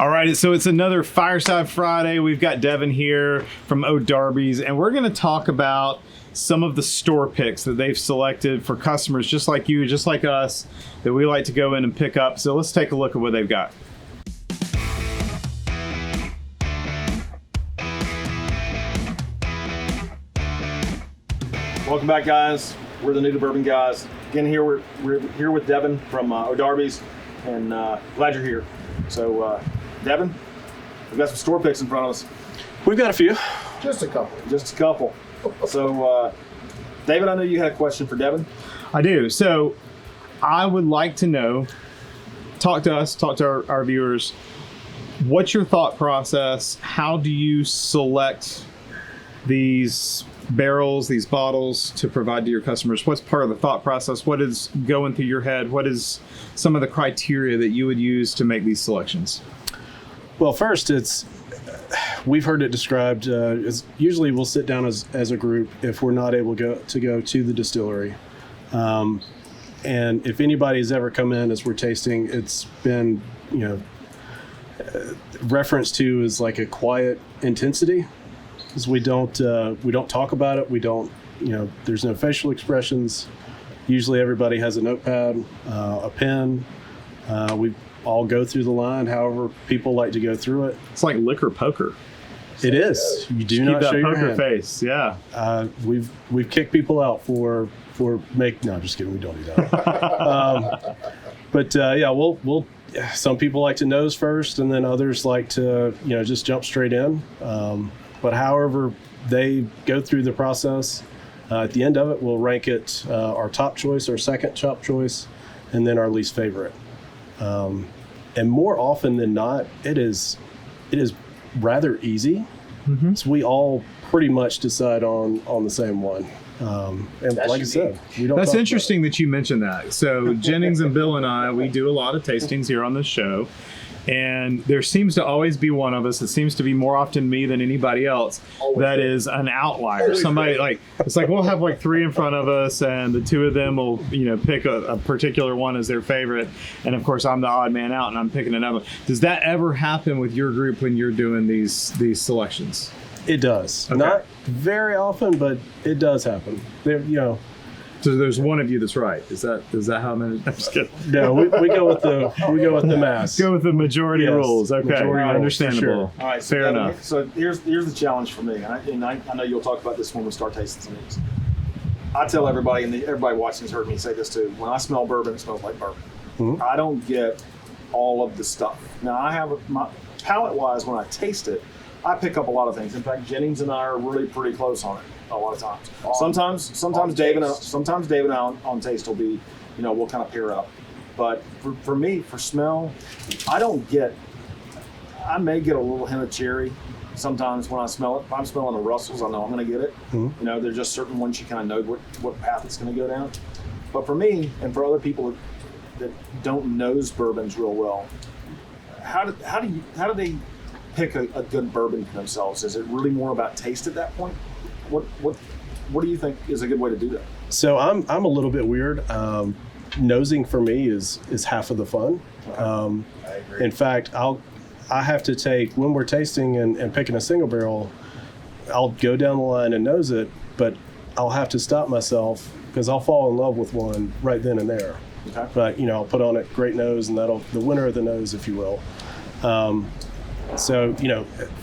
All right, so it's another Fireside Friday. We've got Devin here from O'Darby's, and we're going to talk about some of the store picks that they've selected for customers just like you, just like us, that we like to go in and pick up. So let's take a look at what they've got. Welcome back, guys. We're the New to Bourbon guys. Again, we're here with Devin from O'Darby's, and glad you're here. So, Devin, we've got some store picks in front of us. We've got a few. Just a couple. So, David, I know you had a question for Devin. I do. So I would like to know, talk to our viewers, what's your thought process? How do you select these barrels, these bottles to provide to your customers? What's part of the thought process? What is going through your head? What is some of the criteria that you would use to make these selections? Well, first, we've heard it described as usually we'll sit down as a group if we're not able to go to the distillery. And if anybody's ever come in as we're tasting, it's been, referenced to as like a quiet intensity. Because we don't talk about it. We don't, there's no facial expressions. Usually everybody has a notepad, a pen. We all go through the line, however people like to go through it. It's like liquor poker. It is. You do not show your hand. Face. Yeah. We've kicked people out for no, I'm just kidding. We don't do that. We'll some people like to nose first, and then others like to just jump straight in. But however they go through the process, at the end of it, we'll rank it our top choice, our second top choice, and then our least favorite. And more often than not, it is rather easy. Mm-hmm. So we all pretty much decide on the same one. And like I said, we don't. That's interesting that you mentioned that. So Jennings and Bill and I, we do a lot of tastings here on this show. And there seems to always be one of us, it seems to be more often me than anybody else, that is an outlier. Somebody it's like we'll have like three in front of us, and the two of them will, pick a particular one as their favorite. And of course, I'm the odd man out and I'm picking another one. Does that ever happen with your group when you're doing these selections? It does. Okay. Not very often, but it does happen. So there's one of you that's right. Is that how many? I'm just kidding. No, we go with the mass. Go with the majority rules. Okay, majority understandable. Sure. All right, so fair enough. So here's the challenge for me, and I know you'll talk about this when we start tasting some of these. I tell everybody, and everybody watching has heard me say this too. When I smell bourbon, it smells like bourbon. Mm-hmm. I don't get all of the stuff. Now I have my palate-wise, when I taste it, I pick up a lot of things. In fact, Jennings and I are really pretty close on it a lot of times. Sometimes Dave and I on taste will be, we'll kind of pair up. But for me, for smell, I may get a little hint of cherry sometimes when I smell it. If I'm smelling the Russells, I know I'm going to get it. Mm-hmm. There's just certain ones you kind of know what path it's going to go down. But for me, and for other people that don't nose bourbons real well, how do they pick a good bourbon for themselves? Is it really more about taste at that point? What do you think is a good way to do that? So I'm a little bit weird. Nosing for me is half of the fun. I agree. In fact, I have to take, when we're tasting and picking a single barrel, I'll go down the line and nose it, but I'll have to stop myself because I'll fall in love with one right then and there. Okay. But I'll put on a great nose, and that'll the winner of the nose, if you will. So,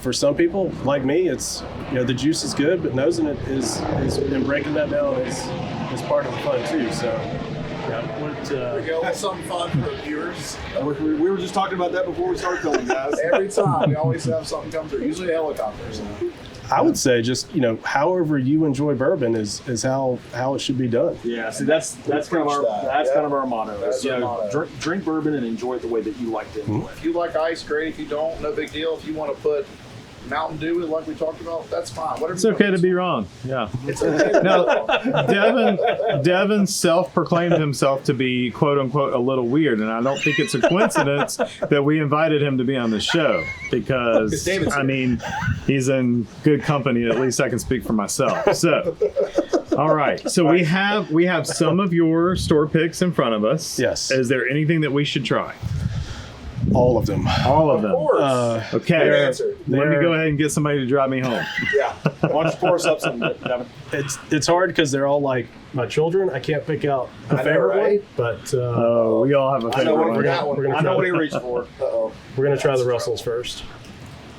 for some people like me, it's, the juice is good, but nosing it is and breaking that down is part of the fun too. So, we go with something fun for the viewers. We were just talking about that before we started filming, guys. Every time we always have something come through, usually helicopters. I would say just, however you enjoy bourbon is how it should be done. Yeah, see, that's kind of our motto. That's our motto. Drink bourbon and enjoy it the way that you like to enjoy it. If you like ice, great. If you don't, no big deal. If you want to put Mountain Dew, like we talked about, that's fine. Whatever. It's okay to be wrong. Yeah. It's okay. Now, Devin self-proclaimed himself to be "quote unquote" a little weird, and I don't think it's a coincidence that we invited him to be on the show because he's in good company. At least I can speak for myself. So, all right. So we have some of your store picks in front of us. Yes. Is there anything that we should try? All of them. All of them. Of course. Okay. Good answer. Let me They're- go ahead and get somebody to drive me home. Yeah. Why don't you pour us up some, Devin? It's hard because they're all like my children. I can't pick out a I know, favorite right? one, but Oh, we all have a I know favorite what one. we're got one. we're gonna I know try what he the, reached for. Uh-oh. we're gonna try the Russells first.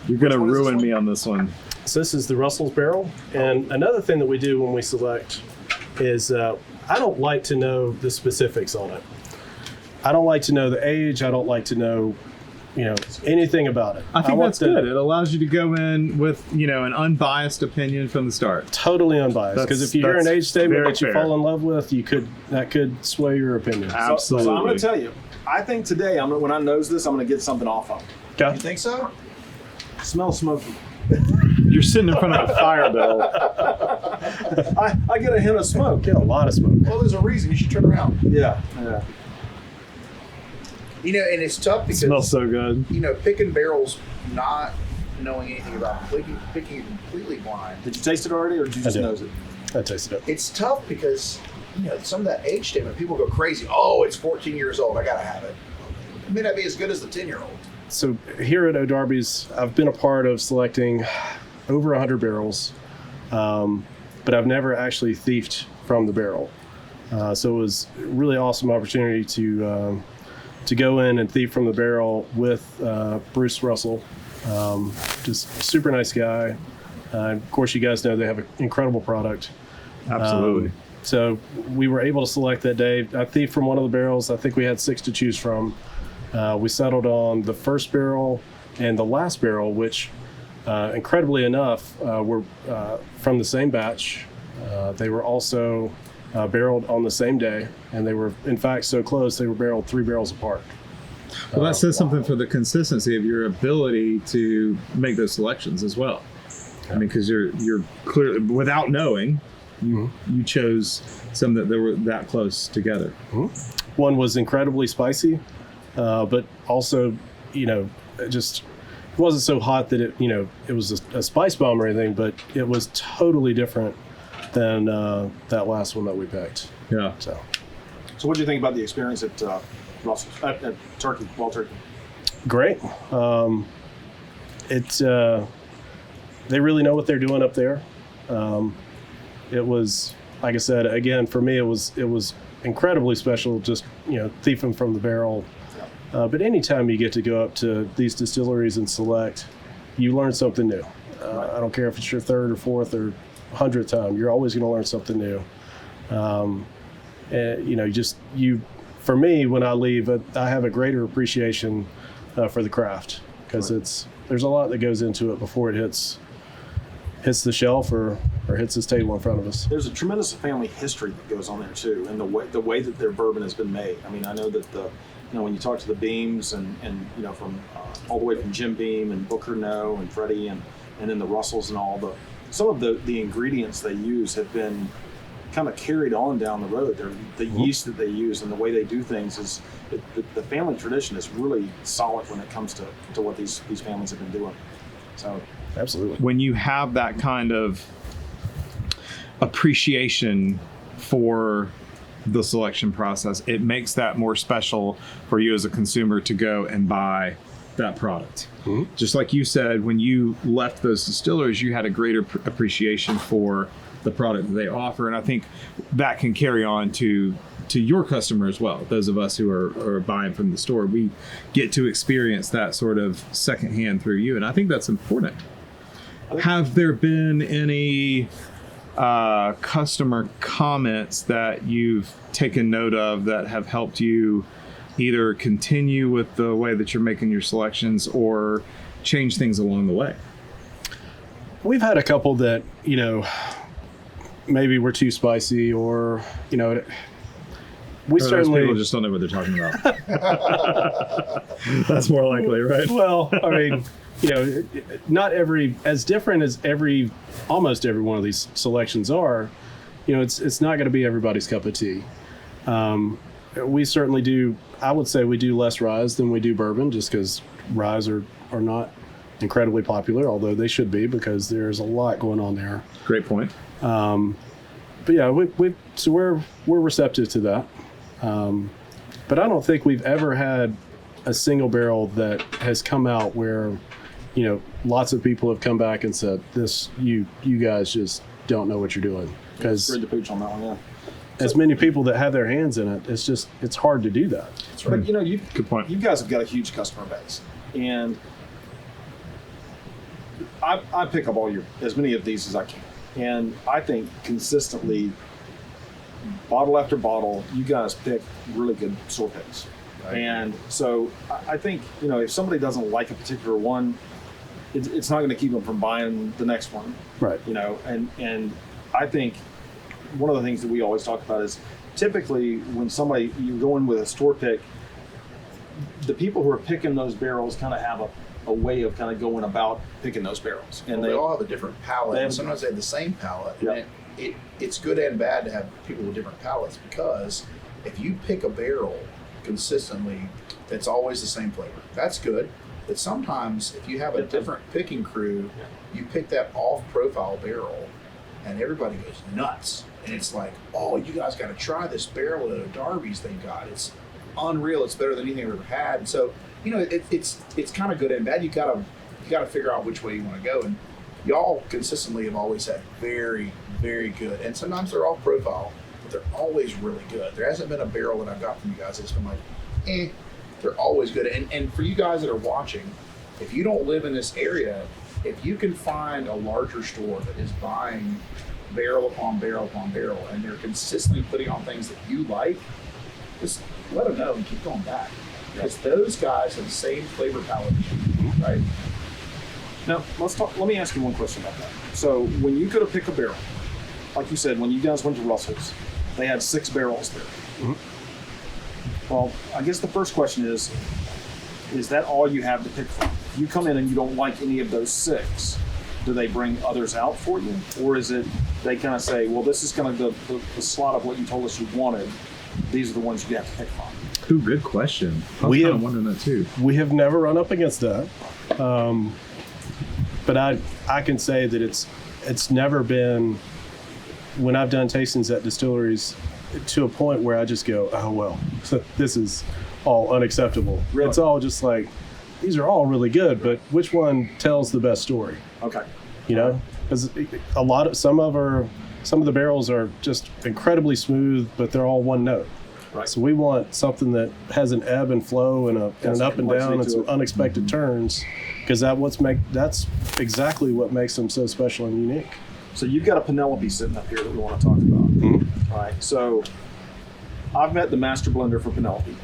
You're going to Which one is this ruin one? me on this one. So this is the Russell's barrel. And another thing that we do when we select is I don't like to know the specifics on it. I don't like to know the age. I don't like to know, anything about it. I think want that's good. It allows you to go in with, an unbiased opinion from the start. Totally unbiased. Because if you hear an that's age statement very that you fair. fall in love with, that could sway your opinion. Absolutely. So I'm going to tell you, I think today, when I nose this, I'm going to get something off of it. Okay. You think so? Smells smoky. You're sitting in front of a fire, Bill. I get a hint of smoke. Get a lot of smoke. Well, there's a reason. You should turn around. Yeah. And it's tough It because smells so good. picking barrels, not knowing anything about picking it completely blind. Did you taste it already, or did you just did. nose it? I tasted it. It's tough because some of that age statement, people go crazy. Oh, it's 14 years old. I gotta have it. It may not be as good as the 10-year-old. So here at O'Darby's, I've been a part of selecting over 100 barrels, but I've never actually thiefed from the barrel. So it was a really awesome opportunity to go in and thief from the barrel with Bruce Russell. Just super nice guy. Of course, you guys know they have an incredible product. Absolutely. So we were able to select that day. I thieved from one of the barrels. I think we had 6 to choose from. We settled on the first barrel and the last barrel, which, incredibly enough, were from the same batch. They were also barreled on the same day, and they were, in fact, so close they were barreled 3 barrels apart. Well, that says something for the consistency of your ability to make those selections as well. I mean, because you're clearly, without knowing, you chose some that they were that close together. One was incredibly spicy, but also, it wasn't so hot that it was a spice bomb or anything, but it was totally different than that last one that we picked. Yeah. So So what do you think about the experience at Russell's, at Turkey, Wild Turkey? great. They really know what they're doing up there. It was, like I said, again, for me, it was incredibly special, just, thieving from the barrel. But anytime you get to go up to these distilleries and select, you learn something new. I don't care if it's your 3rd or 4th or 100th time, you're always going to learn something new. And, for me, when I leave, I have a greater appreciation for the craft, because there's a lot that goes into it before it hits the shelf or hits this table in front of us. There's a tremendous family history that goes on there too, and the way that their bourbon has been made. I mean, I know that when you talk to the Beams and from all the way from Jim Beam and Booker No and Freddie and then the Russells and all some of the ingredients they use have been kind of carried on down the road. The yeast that they use and the way they do things is the family tradition is really solid when it comes to what these families have been doing. So Absolutely. When you have that kind of appreciation for the selection process, it makes that more special for you as a consumer to go and buy that product. Just like you said, when you left those distilleries, you had a greater appreciation for the product that they offer, and I think that can carry on to your customer as well. Those of us who are buying from the store, we get to experience that sort of secondhand through you, and I think that's important. Have there been any customer comments that you've taken note of that have helped you either continue with the way that you're making your selections or change things along the way? We've had a couple that, maybe were too spicy, or, we Or those certainly. people just don't know what they're talking about. That's more likely, right? Well, I mean, not as different as almost every one of these selections are, it's not going to be everybody's cup of tea. We certainly do, I would say we do less ryes than we do bourbon, just because ryes are not incredibly popular, although they should be, because there's a lot going on there. Great point. But yeah, we're receptive to that. But I don't think we've ever had a single barrel that has come out where, you know, lots of people have come back and said, you guys just don't know what you're doing. Because Screwed the pooch on that one, yeah. as many people that have their hands in it, it's hard to do that. But you know, Good point. You guys have got a huge customer base, and I pick up as many of these as I can, and I think consistently, bottle after bottle, you guys pick really good store picks. Right. And so I think, you know, if somebody doesn't like a particular one, it's not going to keep them from buying the next one. Right. You know, and I think one of the things that we always talk about is typically when you're going with a store pick, the people who are picking those barrels kind of have a way of kind of going about picking those barrels. And they all have a different palate. And sometimes they have the same palate. Yeah. And it's good and bad to have people with different palates, because if you pick a barrel consistently, it's always the same flavor. That's good. But sometimes if you have a different picking crew, you pick that off-profile barrel and everybody goes nuts. And it's like, oh, you guys got to try this barrel at Darby's they got. It's unreal. It's better than anything I've ever had. And so, you know, it's kind of good and bad. You gotta figure out which way you want to go. And y'all consistently have always had very, very good. And sometimes they're off profile, but they're always really good. There hasn't been a barrel that I've got from you guys that's been like, they're always good. And for you guys that are watching, if you don't live in this area, if you can find a larger store that is buying barrel upon barrel upon barrel, and they're consistently putting on things that you like, just let them know and keep going back. Because those guys have the same flavor palette as you, right? Now, let me ask you one question about that. So when you go to pick a barrel, like you said, when you guys went to Russell's, they had 6 barrels there. Mm-hmm. Well, I guess the first question is that all you have to pick from? If you come in and you don't like any of those 6, do they bring others out for you? Or is it they kind of say, well, this is kind of the slot of what you told us you wanted. These are the ones you have to pick from? Ooh, good question. I was kind of wondering that too. We have never run up against that. But I can say that it's never been, when I've done tastings at distilleries, to a point where I just go, oh, well, this is all unacceptable. Really? It's all just like, these are all really good, but which one tells the best story? Okay. You know, because some of the barrels are just incredibly smooth, but they're all one note. Right. So we want something that has an ebb and flow and an up and down and some unexpected turns, because that's exactly what makes them so special and unique. So you've got a Penelope sitting up here that we want to talk about. Mm-hmm. All right. So I've met the master blender for Penelope.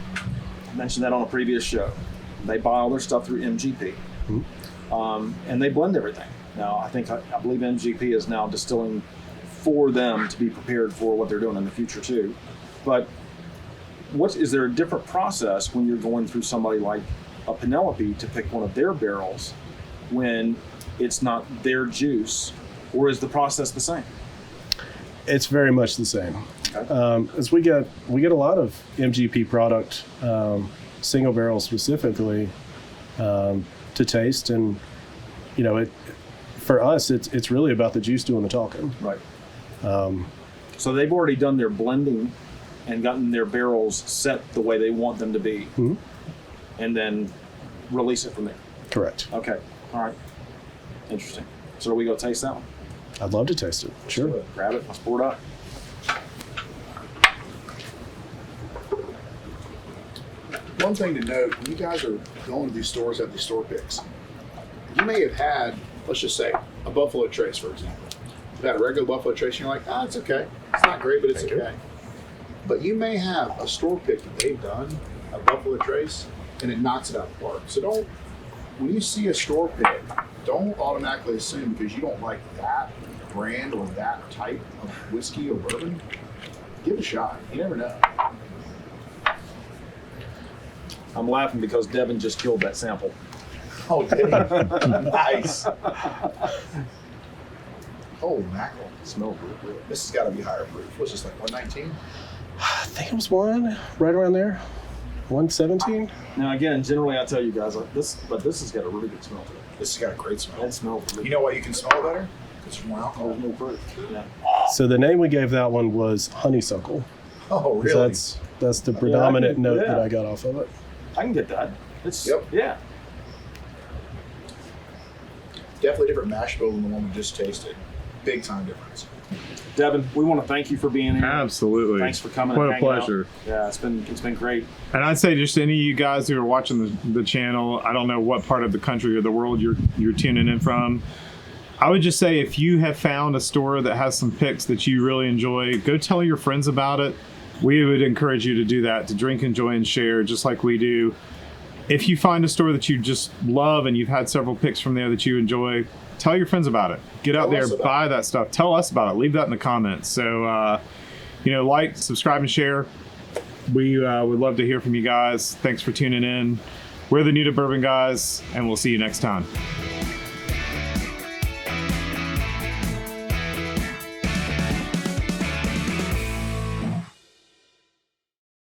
I mentioned that on a previous show. They buy all their stuff through MGP, and they blend everything. Now I believe MGP is now distilling for them to be prepared for what they're doing in the future too. But is there a different process when you're going through somebody like a Penelope to pick one of their barrels when it's not their juice, or is the process the same? It's very much the same. Okay. As we get a lot of MGP product, single barrel specifically, to taste, and you know, for us, it's really about the juice doing the talking. Right. So they've already done their blending and gotten their barrels set the way they want them to be, and then release it from there. Correct. Okay. All right. Interesting. So are we going to taste that one? I'd love to taste it. Sure. Grab it. Let's pour it out. One thing to note, when you guys are going to these stores, have these store picks, you may have had, let's just say, a Buffalo Trace, for example. You've had a regular Buffalo Trace, and you're like, it's okay. It's not great, but it's okay. But you may have a store pick that they've done, a Buffalo Trace, and it knocks it out of the park. So when you see a store pick, don't automatically assume because you don't like that brand or that type of whiskey or bourbon. Give it a shot. You never know. I'm laughing because Devin just killed that sample. Oh, did he? Nice. Oh, mackerel. Smells really good. This has got to be higher proof. What's this, like 119? I think it was right around there, 117. Now, again, generally I tell you guys like this, but this has got a really good smell to it. This has got a great smell. It smells really good. You know why you can smell it better? Because there's more alcohol. There's no proof. Yeah. So the name we gave that one was honeysuckle. Oh, really? That's the predominant note that I got off of it. I can get that. It's Yep. yeah. Definitely different mash bill than the one we just tasted. Big time difference. Devin, we want to thank you for being here. Absolutely. Thanks for coming. What and a hanging out. pleasure. Yeah, it's been great. And I'd say just any of you guys who are watching the channel, I don't know what part of the country or the world you're tuning in from. I would just say if you have found a store that has some picks that you really enjoy, go tell your friends about it. We would encourage you to do that, to drink, enjoy, and share, just like we do. If you find a store that you just love and you've had several picks from there that you enjoy, tell your friends about it. Get out Tell us there, about buy that stuff. Tell us about it. Leave that in the comments. So, like, subscribe, and share. We would love to hear from you guys. Thanks for tuning in. We're the New to Bourbon guys, and we'll see you next time.